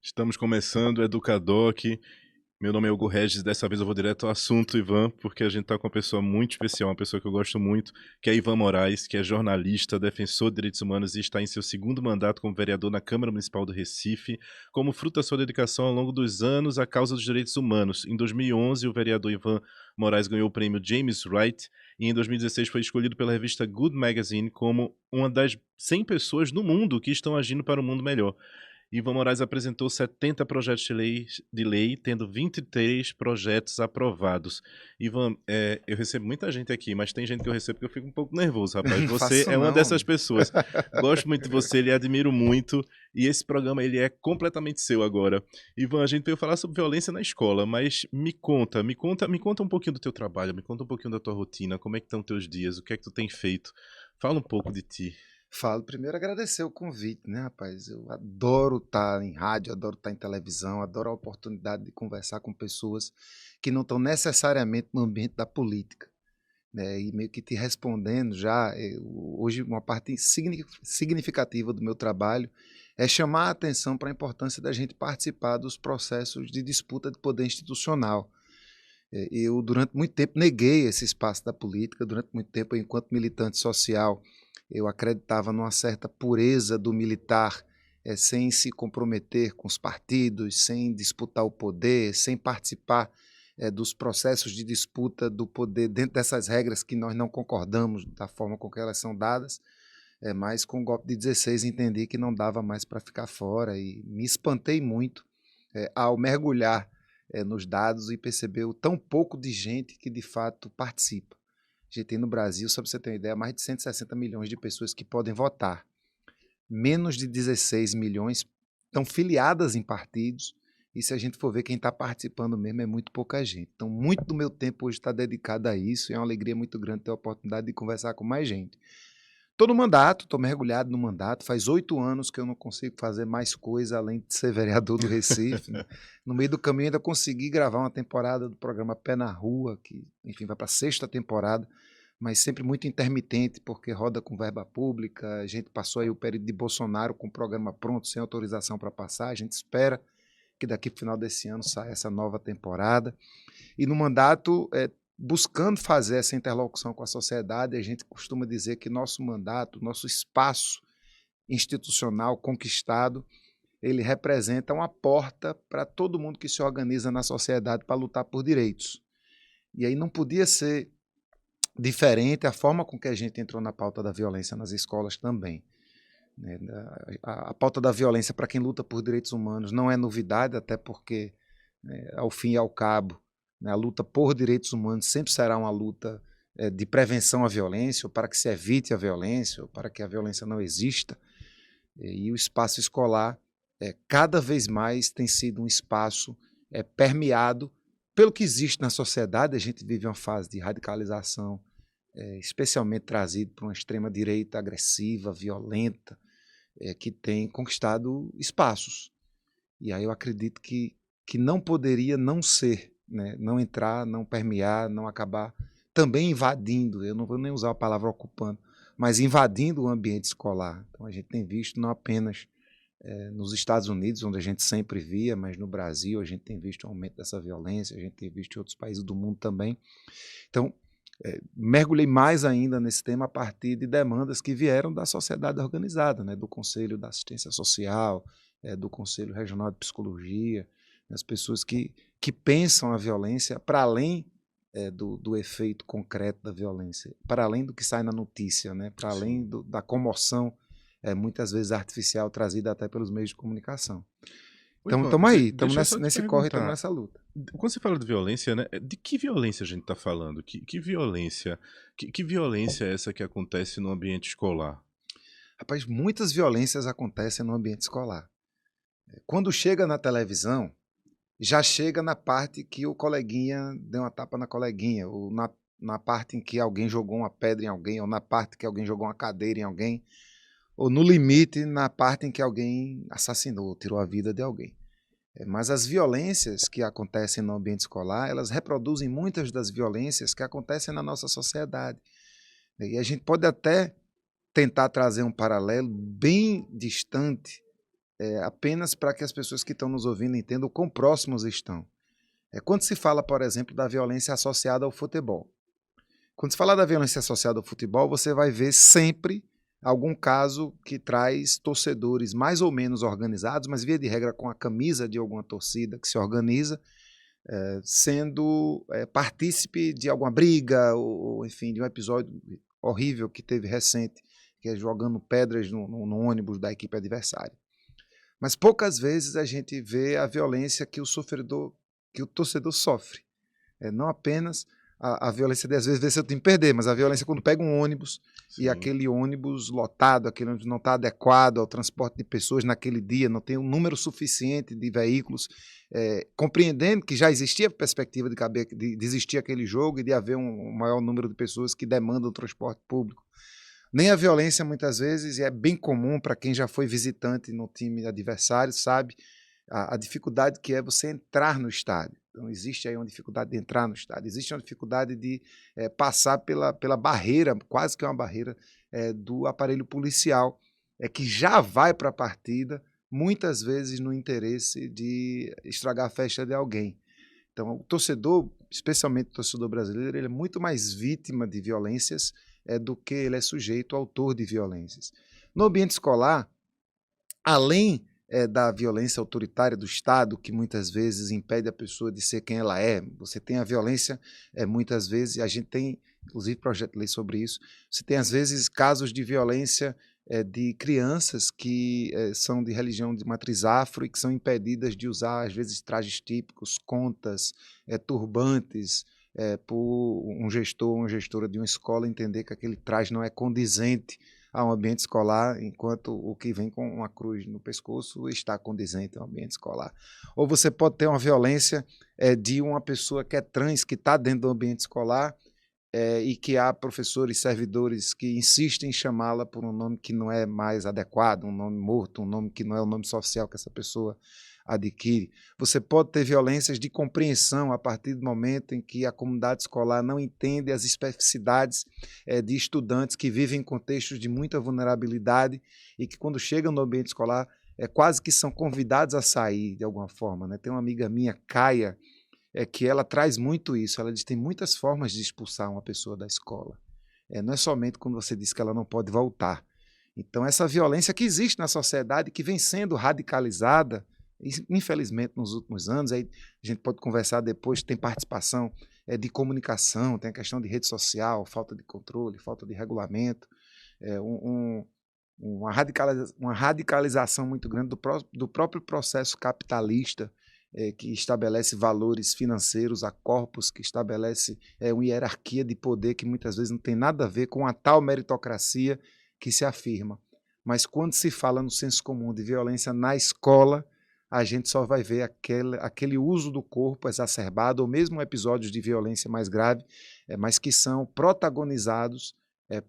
Estamos começando o Educadoc. Meu nome é Hugo Regis, dessa vez eu vou direto ao assunto, Ivan, porque a gente está com uma pessoa muito especial, uma pessoa que eu gosto muito, que é Ivan Moraes, que é jornalista, defensor de direitos humanos e está em seu segundo mandato como vereador na Câmara Municipal do Recife. Como fruto da sua dedicação ao longo dos anos à causa dos direitos humanos. Em 2011, o vereador Ivan Moraes ganhou o prêmio James Wright e em 2016 foi escolhido pela revista Good Magazine como uma das 100 pessoas no mundo que estão agindo para um mundo melhor. Ivan Moraes apresentou 70 projetos de lei, tendo 23 projetos aprovados. Ivan, eu recebo muita gente aqui, mas tem gente que eu recebo que eu fico um pouco nervoso, rapaz. Não Você faço é uma não, dessas homem. pessoas. Gosto muito de você, lhe admiro muito, e esse programa ele é completamente seu agora. Ivan, a gente veio falar sobre violência na escola, mas me conta um pouquinho do teu trabalho, me conta um pouquinho da tua rotina, como é que estão teus dias, o que é que tu tem feito? Fala um pouco de ti. Falo primeiro agradecer o convite, né, rapaz? Eu adoro estar em rádio, adoro estar em televisão, adoro a oportunidade de conversar com pessoas que não estão necessariamente no ambiente da política, né? E meio que te respondendo já, hoje uma parte significativa do meu trabalho é chamar a atenção para a importância da gente participar dos processos de disputa de poder institucional. Eu, durante muito tempo, neguei esse espaço da política. Durante muito tempo, enquanto militante social, eu acreditava numa certa pureza do militar, sem se comprometer com os partidos, sem disputar o poder, sem participar dos processos de disputa do poder dentro dessas regras que nós não concordamos da forma com que elas são dadas. Mas com o golpe de 16 entendi que não dava mais para ficar fora e me espantei muito ao mergulhar nos dados e perceber o tão pouco de gente que de fato participa. A gente tem no Brasil, só para você ter uma ideia, mais de 160 milhões de pessoas que podem votar. Menos de 16 milhões estão filiadas em partidos, e se a gente for ver quem está participando mesmo é muito pouca gente. Então, muito do meu tempo hoje está dedicado a isso, e é uma alegria muito grande ter a oportunidade de conversar com mais gente. Estou no mandato, estou mergulhado no mandato. Faz 8 anos que eu não consigo fazer mais coisa além de ser vereador do Recife, né? No meio do caminho ainda consegui gravar uma temporada do programa Pé na Rua, que, enfim, vai para a sexta temporada, mas sempre muito intermitente, porque roda com verba pública. A gente passou aí o período de Bolsonaro com o programa pronto, sem autorização para passar. A gente espera que daqui para o final desse ano saia essa nova temporada. E no mandato, buscando fazer essa interlocução com a sociedade, a gente costuma dizer que nosso mandato, nosso espaço institucional conquistado, ele representa uma porta para todo mundo que se organiza na sociedade para lutar por direitos. E aí não podia ser diferente a forma com que a gente entrou na pauta da violência nas escolas também, né? A pauta da violência para quem luta por direitos humanos não é novidade, até porque, né, ao fim e ao cabo, né, a luta por direitos humanos sempre será uma luta de prevenção à violência, ou para que se evite a violência, ou para que a violência não exista. E o espaço escolar, cada vez mais, tem sido um espaço permeado pelo que existe na sociedade. A gente vive uma fase de radicalização, especialmente trazido por uma extrema-direita agressiva, violenta, que tem conquistado espaços. E aí eu acredito que não poderia não ser, né? Não entrar, não permear, não acabar também invadindo, eu não vou nem usar a palavra ocupando, mas invadindo o ambiente escolar. Então a gente tem visto não apenas nos Estados Unidos, onde a gente sempre via, mas no Brasil a gente tem visto um aumento dessa violência, a gente tem visto em outros países do mundo também. Então, mergulhei mais ainda nesse tema a partir de demandas que vieram da sociedade organizada, né, do Conselho da Assistência Social, do Conselho Regional de Psicologia, as pessoas que pensam a violência para além do efeito concreto da violência, para além do que sai na notícia, né, para além Sim. da comoção, muitas vezes artificial, trazida até pelos meios de comunicação. Ô, Então, Ivan, estamos aí, estamos deixa eu só te nesse corre, estamos perguntar. nessa luta. Quando você fala de violência, né? De que violência a gente está falando? Que violência? Que violência é essa que acontece no ambiente escolar? Rapaz, muitas violências acontecem no ambiente escolar. Quando chega na televisão, já chega na parte que o coleguinha deu uma tapa na coleguinha, ou na parte em que alguém jogou uma pedra em alguém, ou na parte que alguém jogou uma cadeira em alguém, ou no limite, na parte em que alguém assassinou, tirou a vida de alguém. Mas as violências que acontecem no ambiente escolar, elas reproduzem muitas das violências que acontecem na nossa sociedade. E a gente pode até tentar trazer um paralelo bem distante apenas para que as pessoas que estão nos ouvindo entendam o quão próximos estão. Quando se fala, por exemplo, da violência associada ao futebol. Quando se fala da violência associada ao futebol, você vai ver sempre algum caso que traz torcedores mais ou menos organizados, mas via de regra com a camisa de alguma torcida que se organiza, sendo partícipe de alguma briga ou, enfim, de um episódio horrível que teve recente, que é jogando pedras no ônibus da equipe adversária. Mas poucas vezes a gente vê a violência que o torcedor sofre. Não apenas a violência de às vezes ver seu time perder, mas a violência quando pega um ônibus e aquele ônibus lotado, aquele ônibus não está adequado ao transporte de pessoas naquele dia, não tem um número suficiente de veículos, compreendendo que já existia a perspectiva de existir aquele jogo e de haver um maior número de pessoas que demandam o transporte público. Nem a violência, muitas vezes, e é bem comum para quem já foi visitante no time adversário, sabe a dificuldade que é você entrar no estádio. Então, existe aí uma dificuldade de entrar no estádio, existe uma dificuldade de passar pela barreira, quase que uma barreira, do aparelho policial, que já vai para a partida, muitas vezes no interesse de estragar a festa de alguém. Então, o torcedor, especialmente o torcedor brasileiro, ele é muito mais vítima de violências do que ele é sujeito autor de violências. No ambiente escolar, além da violência autoritária do Estado, que muitas vezes impede a pessoa de ser quem ela é, você tem a violência, muitas vezes, e a gente tem, inclusive, projeto de lei sobre isso, você tem, às vezes, casos de violência de crianças que são de religião de matriz afro e que são impedidas de usar, às vezes, trajes típicos, contas, turbantes, por um gestor ou uma gestora de uma escola entender que aquele traje não é condizente ao ambiente escolar, enquanto o que vem com uma cruz no pescoço está condizente ao ambiente escolar. Ou você pode ter uma violência de uma pessoa que é trans, que está dentro do ambiente escolar, e que há professores e servidores que insistem em chamá-la por um nome que não é mais adequado, um nome morto, um nome que não é o nome social que essa pessoa adquire. Você pode ter violências de compreensão a partir do momento em que a comunidade escolar não entende as especificidades de estudantes que vivem em contextos de muita vulnerabilidade e que, quando chegam no ambiente escolar, quase que são convidados a sair de alguma forma, né? Tem uma amiga minha, Caia, que ela traz muito isso. Ela diz que tem muitas formas de expulsar uma pessoa da escola. Não é somente quando você diz que ela não pode voltar. Então, essa violência que existe na sociedade, que vem sendo radicalizada, infelizmente, nos últimos anos, aí a gente pode conversar depois, tem participação de comunicação, tem a questão de rede social, falta de controle, falta de regulamento, uma radicalização muito grande do próprio processo capitalista, que estabelece valores financeiros a corpos, que estabelece uma hierarquia de poder que muitas vezes não tem nada a ver com a tal meritocracia que se afirma. Mas quando se fala no senso comum de violência na escola, a gente só vai ver aquele uso do corpo exacerbado, ou mesmo episódios de violência mais grave, mas que são protagonizados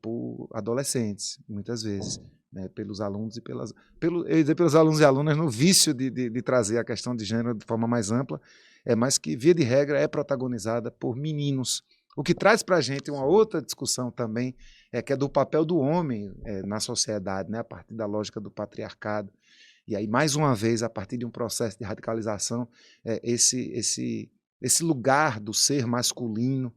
por adolescentes, muitas vezes, né, pelos alunos e pelos alunos e alunas no vício de trazer a questão de gênero de forma mais ampla, mas que, via de regra, é protagonizada por meninos. O que traz para a gente uma outra discussão também, que é do papel do homem na sociedade, né, a partir da lógica do patriarcado. E aí, mais uma vez, a partir de um processo de radicalização, esse lugar do ser masculino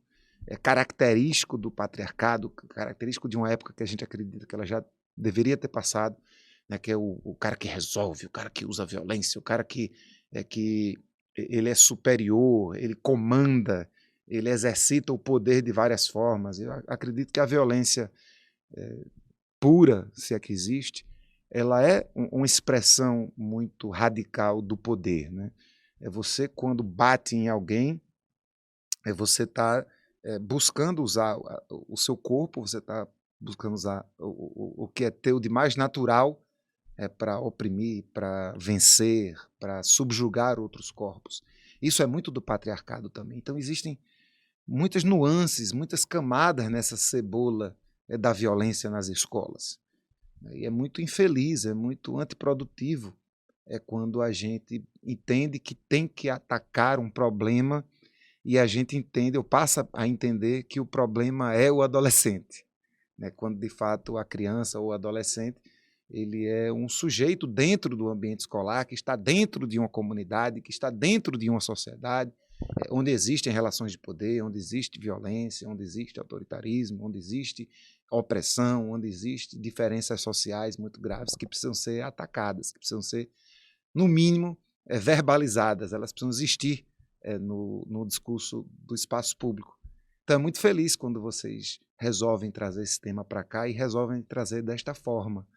característico do patriarcado, característico de uma época que a gente acredita que ela já deveria ter passado, né, que é o cara que resolve, o cara que usa violência, o cara que ele é superior, ele comanda, ele exercita o poder de várias formas. Eu acredito que a violência pura, se é que existe, ela é uma expressão muito radical do poder, né? Você, quando bate em alguém, você está buscando usar o seu corpo, você está buscando usar o que é teu de mais natural para oprimir, para vencer, para subjugar outros corpos. Isso é muito do patriarcado também. Então, existem muitas nuances, muitas camadas nessa cebola da violência nas escolas. E é muito infeliz, é muito antiprodutivo quando a gente entende que tem que atacar um problema e a gente entende, ou passa a entender, que o problema é o adolescente, né? Quando, de fato, a criança ou o adolescente ele é um sujeito dentro do ambiente escolar, que está dentro de uma comunidade, que está dentro de uma sociedade, onde existem relações de poder, onde existe violência, onde existe autoritarismo, onde existe opressão, onde existe diferenças sociais muito graves que precisam ser atacadas, que precisam ser, no mínimo, verbalizadas, elas precisam existir no discurso do espaço público. Então, é muito feliz quando vocês resolvem trazer esse tema para cá e resolvem trazer desta forma.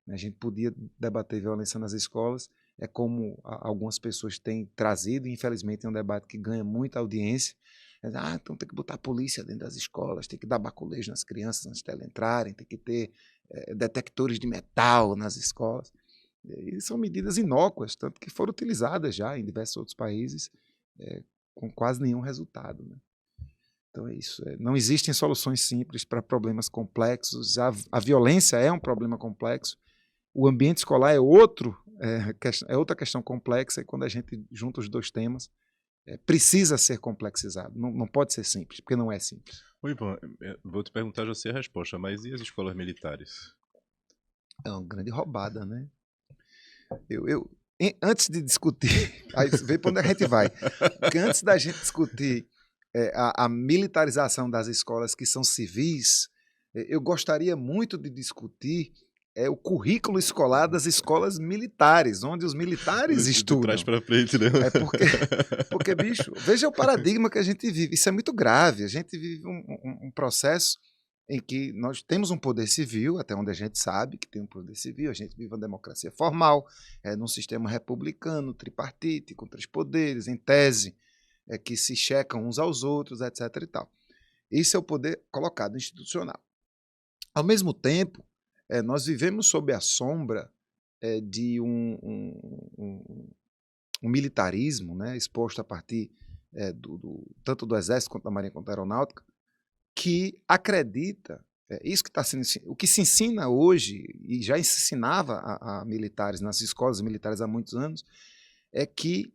A gente podia debater violência nas escolas, como algumas pessoas têm trazido, e infelizmente é um debate que ganha muita audiência. Então tem que botar a polícia dentro das escolas, tem que dar baculejo nas crianças antes de elas entrarem, tem que ter detectores de metal nas escolas. E são medidas inócuas, tanto que foram utilizadas já em diversos outros países com quase nenhum resultado, né? Então é isso. Não existem soluções simples para problemas complexos. A violência é um problema complexo. O ambiente escolar é outra questão complexa, e quando a gente junta os dois temas, precisa ser complexizado. Não pode ser simples, porque não é simples. Oi, Ivan, vou te perguntar, já sei a resposta, mas e as escolas militares? É uma grande roubada, né? Antes de discutir, aí vê para onde a gente vai. Porque antes da gente discutir a militarização das escolas que são civis, eu gostaria muito de discutir o currículo escolar das escolas militares, onde os militares estudam. De trás para frente, né? Porque, bicho, veja o paradigma que a gente vive. Isso é muito grave. A gente vive um processo em que nós temos um poder civil, até onde a gente sabe que tem um poder civil, a gente vive uma democracia formal, num sistema republicano, tripartite, com 3 poderes, em tese, que se checam uns aos outros, etc. e tal. Esse é o poder colocado institucional. Ao mesmo tempo, nós vivemos sob a sombra de um militarismo, né, exposto a partir tanto do Exército quanto da Marinha quanto da Aeronáutica, que acredita, isso que está sendo, o que se ensina hoje, e já se ensinava a militares nas escolas militares há muitos anos, é que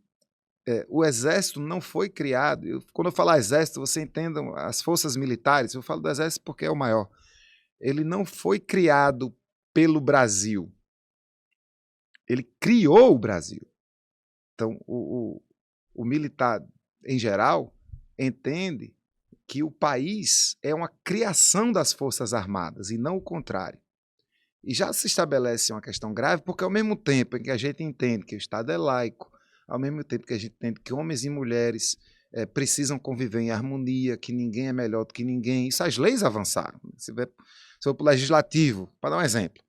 o Exército não foi criado. Quando eu falar Exército, você entenda as forças militares, eu falo do Exército porque é o maior. Ele não foi criado pelo Brasil. Ele criou o Brasil. Então, o militar, em geral, entende que o país é uma criação das Forças Armadas e não o contrário. E já se estabelece uma questão grave, porque ao mesmo tempo em que a gente entende que o Estado é laico, ao mesmo tempo que a gente entende que homens e mulheres precisam conviver em harmonia, que ninguém é melhor do que ninguém, isso as leis avançaram. Se for para o legislativo, para dar um exemplo,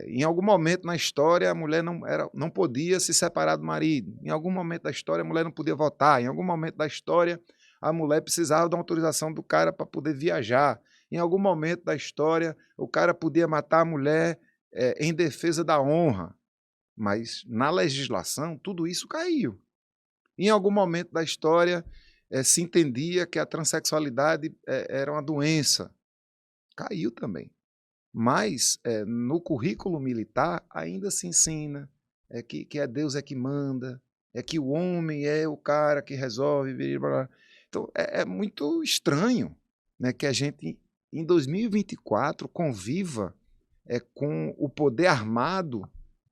em algum momento na história a mulher não podia se separar do marido, em algum momento da história a mulher não podia votar, em algum momento da história a mulher precisava da autorização do cara para poder viajar, em algum momento da história o cara podia matar a mulher em defesa da honra, mas na legislação tudo isso caiu. Em algum momento da história se entendia que a transexualidade era uma doença, caiu também. Mas no currículo militar ainda se ensina que Deus é que manda, que o homem é o cara que resolve. Blá, blá. Então é muito estranho, né, que a gente, em 2024, conviva com o poder armado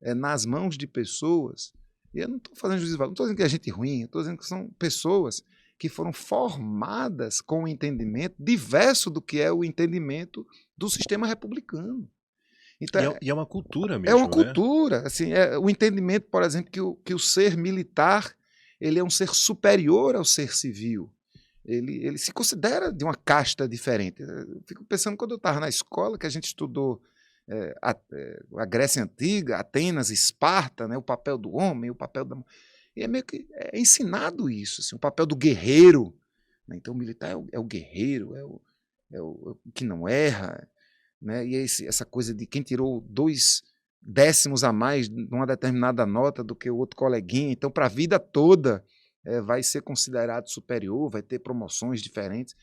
nas mãos de pessoas. E eu não estou fazendo juízo de valor, não estou dizendo que é gente ruim, estou dizendo que são pessoas que foram formadas com um entendimento diverso do que é o entendimento do sistema republicano. Então, e é uma cultura mesmo. É uma cultura. Né? Assim, o entendimento, por exemplo, que o ser militar ele é um ser superior ao ser civil. Ele se considera de uma casta diferente. Eu fico pensando, quando eu estava na escola, que a gente estudou a Grécia Antiga, Atenas, Esparta, né, o papel do homem, o papel da mulher. E é meio que ensinado isso, assim, o papel do guerreiro. Né? Então, o militar é o guerreiro, é o que não erra. Né? E essa coisa de quem tirou 2 décimos a mais numa determinada nota do que o outro coleguinha. Então, para a vida toda, vai ser considerado superior, vai ter promoções diferentes.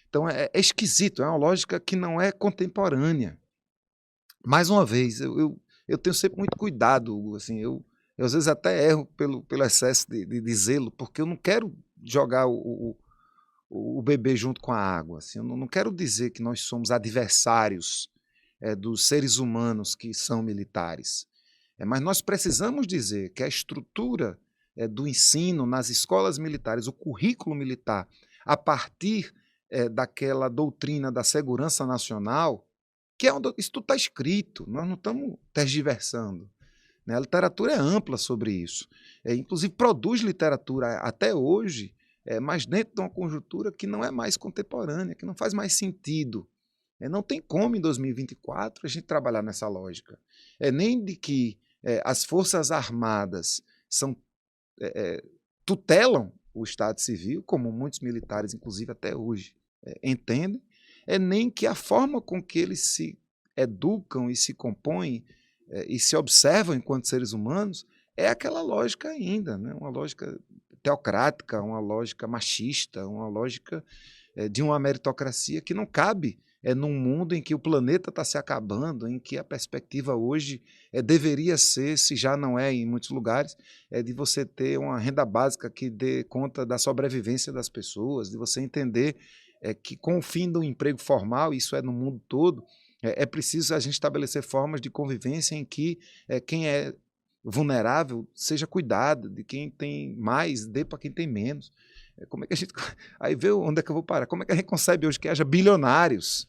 Então, é esquisito, é uma lógica que não é contemporânea. Mais uma vez, eu tenho sempre muito cuidado, assim, eu às vezes até erro pelo excesso de zelo, porque eu não quero jogar o bebê junto com a água. Assim, eu não quero dizer que nós somos adversários dos seres humanos que são militares. Mas nós precisamos dizer que a estrutura do ensino nas escolas militares, o currículo militar, a partir daquela doutrina da segurança nacional, que isso tudo está escrito, nós não estamos tergiversando. Né? A literatura é ampla sobre isso. Inclusive, produz literatura até hoje, mas dentro de uma conjuntura que não é mais contemporânea, que não faz mais sentido. Não tem como, em 2024, a gente trabalhar nessa lógica. Nem de que as Forças Armadas tutelam o Estado Civil, como muitos militares, inclusive até hoje, entendem, nem que a forma com que eles se educam e se compõem e se observam enquanto seres humanos é aquela lógica ainda, né? Uma lógica teocrática, uma lógica machista, uma lógica de uma meritocracia que não cabe num mundo em que o planeta está se acabando, em que a perspectiva hoje deveria ser, se já não é em muitos lugares, de você ter uma renda básica que dê conta da sobrevivência das pessoas, de você entender que com o fim do emprego formal, isso é no mundo todo, é preciso a gente estabelecer formas de convivência em que quem é vulnerável seja cuidado, de quem tem mais, dê para quem tem menos. Como é que a gente... Aí vê onde é que eu vou parar. Como é que a gente concebe hoje que haja bilionários,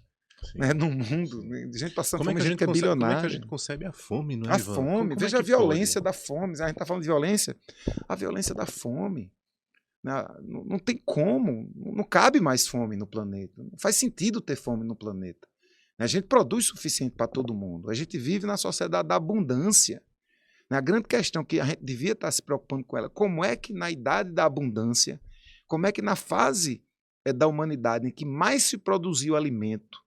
né, no mundo? Gente passando fome, gente que é bilionária. Como é que a gente concebe a fome, não é, a Ivan? fome. Veja a violência da fome. A gente está falando de violência. A violência da fome. Não tem como. Não cabe mais fome no planeta. Não faz sentido ter fome no planeta. A gente produz o suficiente para todo mundo. A gente vive na sociedade da abundância. A grande questão que a gente devia estar se preocupando com ela, como é que na idade da abundância, como é que na fase da humanidade em que mais se produziu alimento,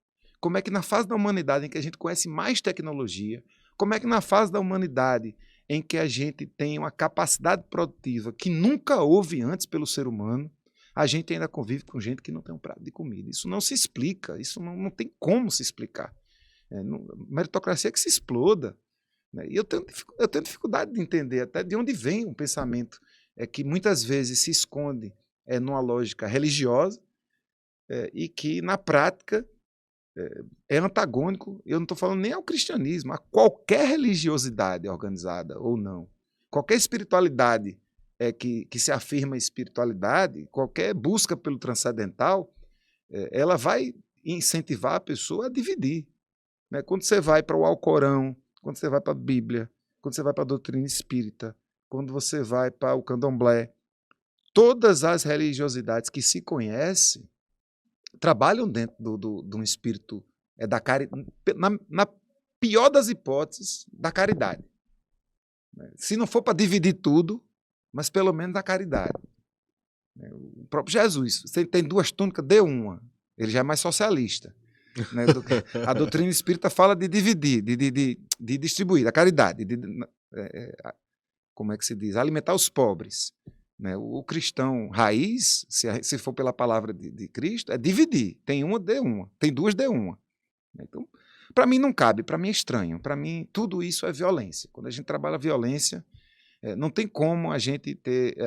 como é que na fase da humanidade em que a gente conhece mais tecnologia, como é que na fase da humanidade em que a gente tem uma capacidade produtiva que nunca houve antes pelo ser humano, a gente ainda convive com gente que não tem um prato de comida. Isso não se explica, isso não tem como se explicar. Meritocracia é que se exploda. E eu tenho dificuldade de entender até de onde vem um pensamento que muitas vezes se esconde numa lógica religiosa e que, na prática, é antagônico. Eu não estou falando nem ao cristianismo, a qualquer religiosidade organizada ou não. Qualquer espiritualidade que se afirma espiritualidade, qualquer busca pelo transcendental, ela vai incentivar a pessoa a dividir. Né? Quando você vai para o Alcorão, quando você vai para a Bíblia, quando você vai para a doutrina espírita, quando você vai para o candomblé, todas as religiosidades que se conhecem trabalham dentro de um espírito da caridade, na pior das hipóteses, da caridade. Se não for para dividir tudo, mas pelo menos da caridade. O próprio Jesus, você tem 2 túnicas, dê uma. Ele já é mais socialista. Né? A doutrina espírita fala de dividir, de distribuir, da caridade, como é que se diz? Alimentar os pobres. Né? O cristão raiz, se for pela palavra de Cristo, é dividir. Tem uma, dê uma. Tem 2, dê uma. Então, para mim não cabe, para mim é estranho. Para mim, tudo isso é violência. Quando a gente trabalha violência, não tem como a gente ter...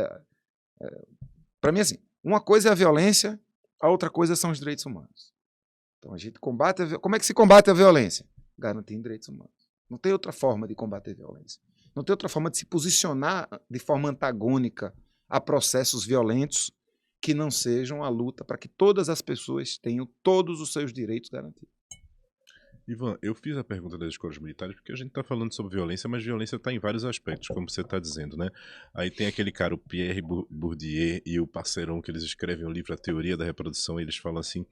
para mim, assim, uma coisa é a violência, a outra coisa são os direitos humanos. Então, a gente combate como é que se combate a violência? Garantindo direitos humanos. Não tem outra forma de combater a violência. Não tem outra forma de se posicionar de forma antagônica a processos violentos que não sejam a luta para que todas as pessoas tenham todos os seus direitos garantidos. Ivan, eu fiz a pergunta das escolas militares porque a gente está falando sobre violência, mas violência está em vários aspectos, como você está dizendo, né? Aí tem aquele cara, o Pierre Bourdieu, e o parceirão que eles escrevem o livro A Teoria da Reprodução, e eles falam assim,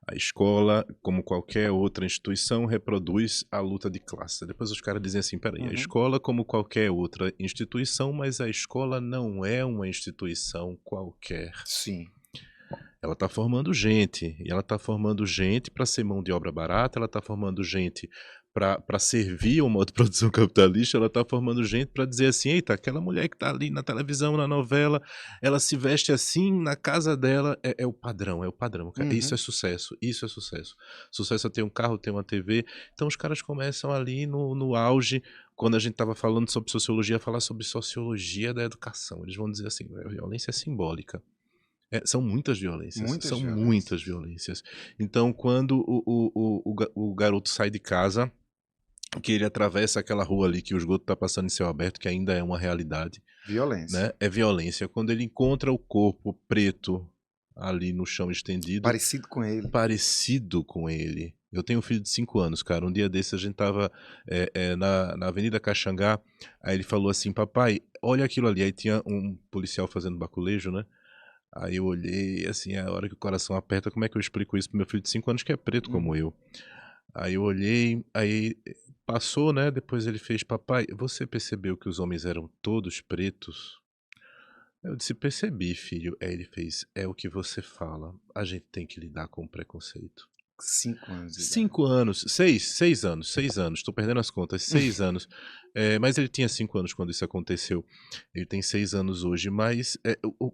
a escola, como qualquer outra instituição, reproduz a luta de classe. Depois os caras dizem assim, peraí, a escola como qualquer outra instituição, mas a escola não é uma instituição qualquer. Sim. Ela está formando gente, e ela está formando gente para ser mão de obra barata, ela está formando gente para servir o modo de produção capitalista, ela está formando gente para dizer assim, eita, aquela mulher que está ali na televisão, na novela, ela se veste assim na casa dela, é o padrão, cara. Isso é sucesso, isso é sucesso. Sucesso é ter um carro, ter uma TV. Então os caras começam ali no auge, quando a gente estava falando sobre sociologia, a falar sobre sociologia da educação. Eles vão dizer assim, a violência é simbólica. São muitas violências. Muitas violências. Então, quando o garoto sai de casa, que ele atravessa aquela rua ali que o esgoto tá passando em céu aberto, que ainda é uma realidade, Violência. né? É violência. Quando ele encontra o corpo preto ali no chão estendido, Parecido com ele. parecido com ele. Eu tenho um filho de 5 anos, cara. Um dia desse a gente tava na Avenida Caxangá, aí ele falou assim, papai, olha aquilo ali. Aí tinha um policial fazendo baculejo, né? Aí eu olhei, assim, a hora que o coração aperta, como é que eu explico isso pro meu filho de 5 anos que é preto como eu? Aí eu olhei, aí passou, né? Depois ele fez, papai, você percebeu que os homens eram todos pretos? Eu disse, percebi, filho. Aí ele fez, é o que você fala. A gente tem que lidar com o preconceito. 5 anos de idade. 5 anos, 6 anos, tô perdendo as contas, 6 anos. Mas ele tinha 5 anos quando isso aconteceu. Ele tem 6 anos hoje, mas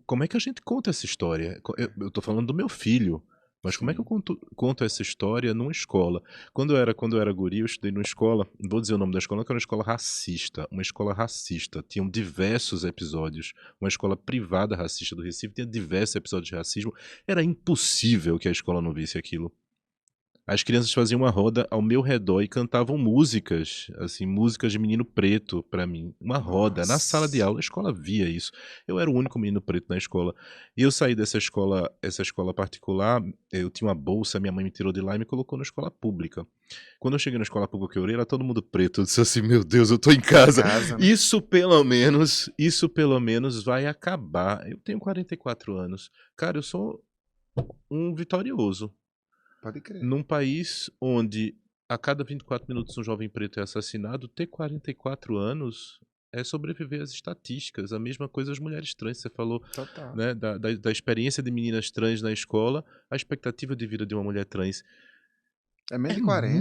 como é que a gente conta essa história? Eu tô falando do meu filho, mas como é que eu Sim. conto essa história numa escola? Quando eu era guri, eu estudei numa escola, não vou dizer o nome da escola, que era uma escola racista. Uma escola racista. Tinham diversos episódios. Uma escola privada racista do Recife tinha diversos episódios de racismo. Era impossível que a escola não visse aquilo. As crianças faziam uma roda ao meu redor e cantavam músicas, assim, músicas de menino preto pra mim. Uma roda. Na sala de Nossa. aula, a escola via isso. Eu era o único menino preto na escola. E eu saí dessa escola, essa escola particular, eu tinha uma bolsa, minha mãe me tirou de lá e me colocou na escola pública. Quando eu cheguei na escola pública que eu orei, era todo mundo preto. Eu disse assim, meu Deus, eu tô em casa. Casa, né? Isso pelo menos vai acabar. Eu tenho 44 anos. Cara, eu sou um vitorioso. Pode crer. Num país onde a cada 24 minutos um jovem preto é assassinado, ter 44 anos é sobreviver às estatísticas. A mesma coisa as mulheres trans. Você falou, Total. né, da experiência de meninas trans na escola, a expectativa de vida de uma mulher trans É menos é de 40.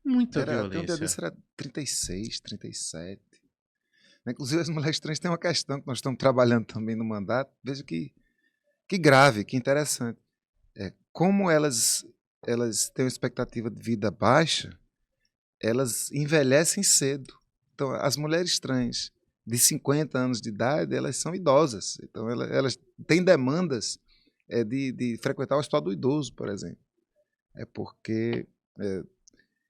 muita Até um dia desse violência. era 36, 37. Inclusive, as mulheres trans têm uma questão que nós estamos trabalhando também no mandato. Veja que grave, que interessante. Como elas têm uma expectativa de vida baixa, elas envelhecem cedo. Então, as mulheres trans de 50 anos de idade, elas são idosas. Então, elas têm demandas de frequentar o hospital do idoso, por exemplo. É porque,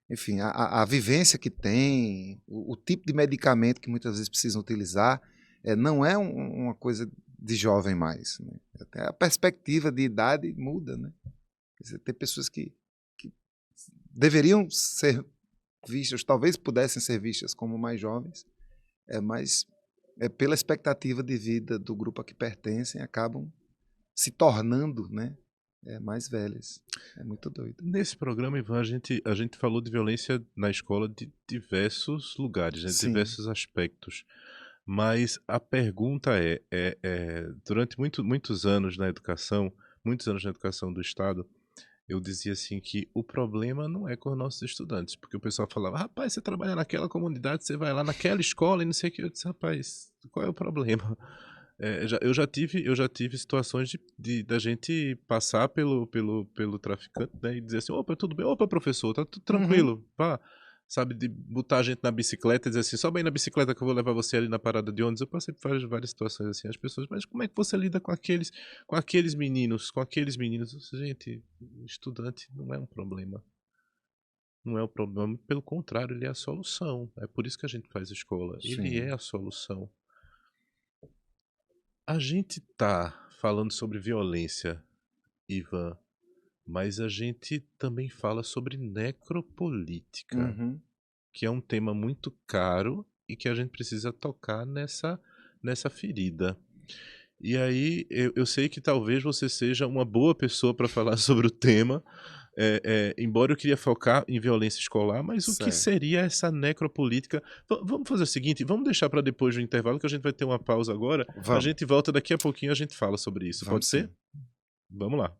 enfim, a vivência que tem, o tipo de medicamento que muitas vezes precisam utilizar, não é uma coisa de jovem mais. Né? Até a perspectiva de idade muda. Né? Tem pessoas que deveriam ser vistas, talvez pudessem ser vistas como mais jovens, mas pela expectativa de vida do grupo a que pertencem, acabam se tornando, né, mais velhas. É muito doido. Nesse programa, Ivan, a gente falou de violência na escola de diversos lugares, né, de Sim. diversos aspectos. Mas a pergunta durante muitos anos na educação do Estado, eu dizia assim que o problema não é com os nossos estudantes, porque o pessoal falava, rapaz, você trabalha naquela comunidade, você vai lá naquela escola e não sei o que. Eu disse, rapaz, qual é o problema? Eu já tive situações da gente passar pelo traficante, né, e dizer assim, opa, tudo bem? Opa, professor, tá tudo Uhum. tranquilo, pá. Sabe, de botar a gente na bicicleta e dizer assim, sobe aí na bicicleta que eu vou levar você ali na parada de ônibus. Eu passei por várias situações assim, as pessoas, mas como é que você lida com aqueles meninos, Eu disse, gente, estudante não é um problema. Não é um problema, pelo contrário, ele é a solução. É por isso que a gente faz escola. Ele é Sim. a solução. A gente tá falando sobre violência, Ivan, mas a gente também fala sobre necropolítica, Uhum. que é um tema muito caro e que a gente precisa tocar nessa ferida. E aí, eu sei que talvez você seja uma boa pessoa para falar sobre o tema, embora eu queria focar em violência escolar, mas o que Certo. seria essa necropolítica? Vamos fazer o seguinte, vamos deixar para depois do intervalo, que a gente vai ter uma pausa agora, a Vamos. gente volta daqui a pouquinho e a gente fala sobre isso, pode Vamos ser? sim. Vamos lá.